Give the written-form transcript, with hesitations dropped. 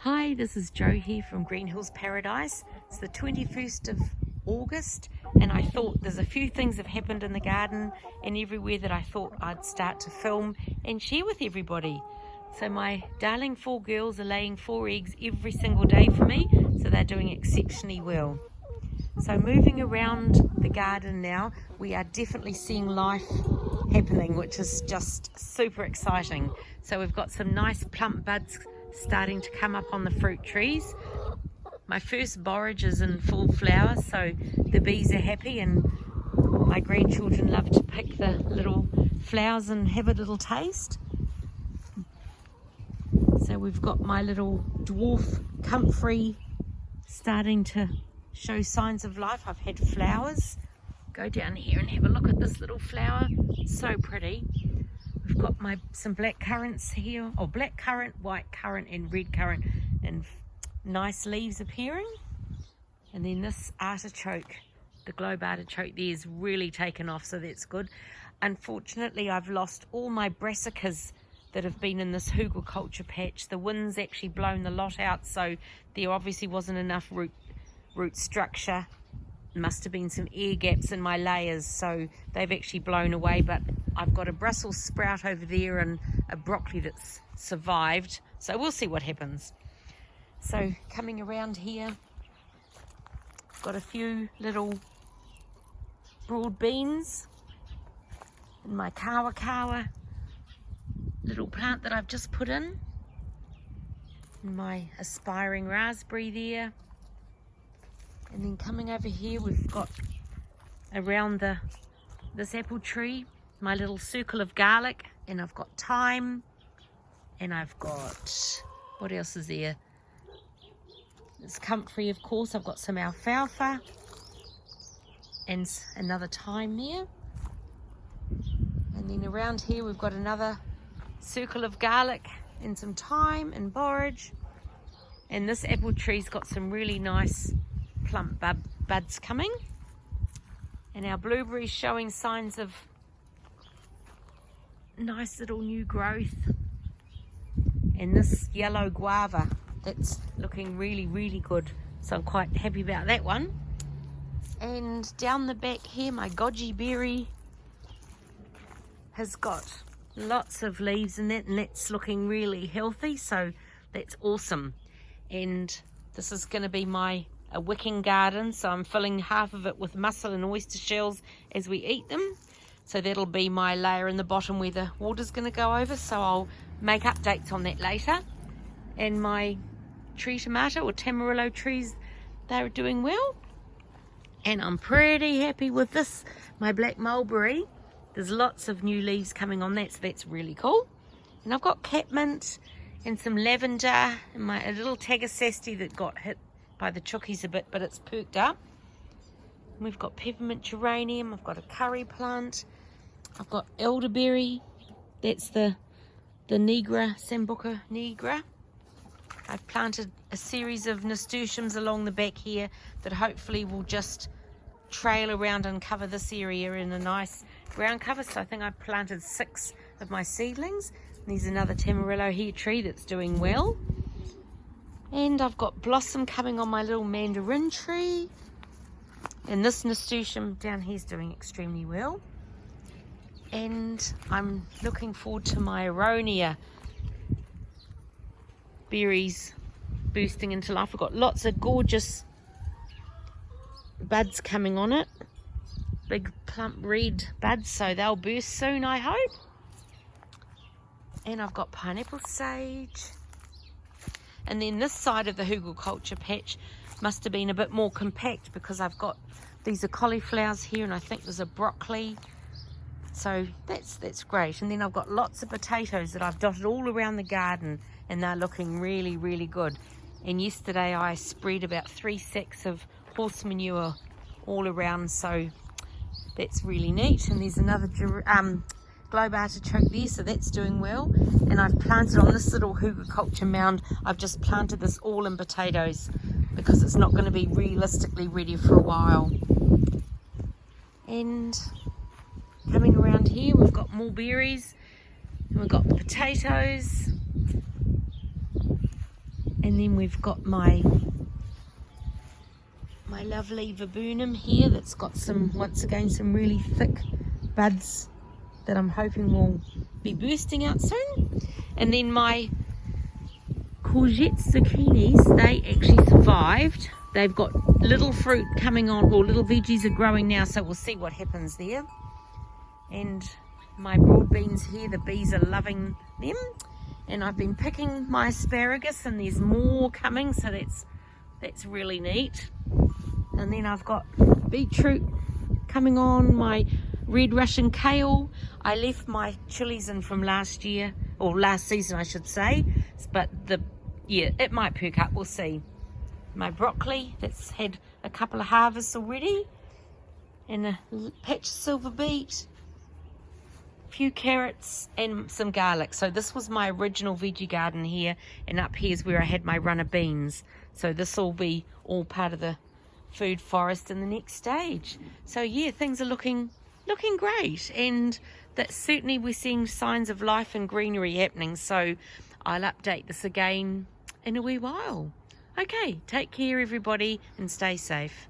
Hi, this is Jo here from Green Hills Paradise. It's the 21st of August and I thought there's a few things have happened in the garden and everywhere that I thought I'd start to film and share with everybody. So my darling 4 girls are laying 4 eggs every single day for me, so they're doing exceptionally well. So moving around the garden now, we are definitely seeing life happening, which is just super exciting. So we've got some nice plump buds starting to come up on the fruit trees. My first borage is in full flower, so the bees are happy and my grandchildren love to pick the little flowers and have a little taste. So we've got my little dwarf comfrey starting to show signs of life. I've had flowers. Go down here and have a look at this little flower. It's so pretty. We've got some black currants here, or black currant, white currant and red currant, and nice leaves appearing. And then this artichoke, the globe artichoke there, is really taken off, so that's good. Unfortunately, I've lost all my brassicas that have been in this hugelkultur patch. The wind's actually blown the lot out, so there obviously wasn't enough root structure. Must have been some air gaps in my layers, so they've actually blown away. But I've got a Brussels sprout over there and a broccoli that's survived, so we'll see what happens. So coming around here, got a few little broad beans and my kawa little plant that I've just put in, and my aspiring raspberry there. And then coming over here, we've got around this apple tree my little circle of garlic, and I've got thyme, and I've got, what else is there? It's comfrey, of course. I've got some alfalfa and another thyme there. And then around here we've got another circle of garlic and some thyme and borage. And this apple tree's got some really nice plump buds coming, and our blueberries showing signs of nice little new growth, and this yellow guava that's looking really good, so I'm quite happy about that one. And down the back here, my goji berry has got lots of leaves in it, and that's looking really healthy, so that's awesome. And this is going to be a wicking garden, so I'm filling half of it with mussel and oyster shells as we eat them. So that'll be my layer in the bottom where the water's going to go over, so I'll make updates on that later. And my tree tomato or tamarillo trees, they're doing well. And I'm pretty happy with this, my black mulberry. There's lots of new leaves coming on that, so that's really cool. And I've got catmint and some lavender and a little tagassasti that got hit by the chookies a bit, but it's perked up. And we've got peppermint geranium, I've got a curry plant, I've got elderberry, that's the Nigra, Sambuca nigra. I've planted a series of nasturtiums along the back here that hopefully will just trail around and cover this area in a nice ground cover. So I think I've planted 6 of my seedlings. And there's another tamarillo hair tree that's doing well. And I've got blossom coming on my little mandarin tree. And this nasturtium down here is doing extremely well. And I'm looking forward to my aronia berries bursting into life. I've got lots of gorgeous buds coming on it. Big plump red buds, so they'll burst soon, I hope. And I've got pineapple sage. And then this side of the hugelkultur patch must have been a bit more compact because I've got, these are cauliflowers here, and I think there's a broccoli. So that's great. And then I've got lots of potatoes that I've dotted all around the garden, and they're looking really good. And yesterday I spread about 3 sacks of horse manure all around, so that's really neat. And there's another globe artichoke there, so that's doing well. And I've planted on this little hugelkultur mound, I've just planted this all in potatoes because it's not going to be realistically ready for a while. And coming around here, we've got more berries, and we've got potatoes, And then we've got my lovely viburnum here that's got some, once again, some really thick buds that I'm hoping will be bursting out soon. And then my courgette zucchinis, they actually survived. They've got little fruit coming on, or little veggies are growing now, so we'll see what happens there. And my broad beans here, the bees are loving them. And I've been picking my asparagus, and there's more coming, so that's really neat. And then I've got beetroot coming on, my red Russian kale. I left my chilies in from last year, or last season I should say, but it might perk up, we'll see. My broccoli, that's had a couple of harvests already, and a patch of silver beet, few carrots and some garlic. So this was my original veggie garden here, and up here's where I had my runner beans. So this will be all part of the food forest in the next stage. So yeah, things are looking great, and that certainly we're seeing signs of life and greenery happening. So I'll update this again in a wee while. Okay, take care everybody and stay safe.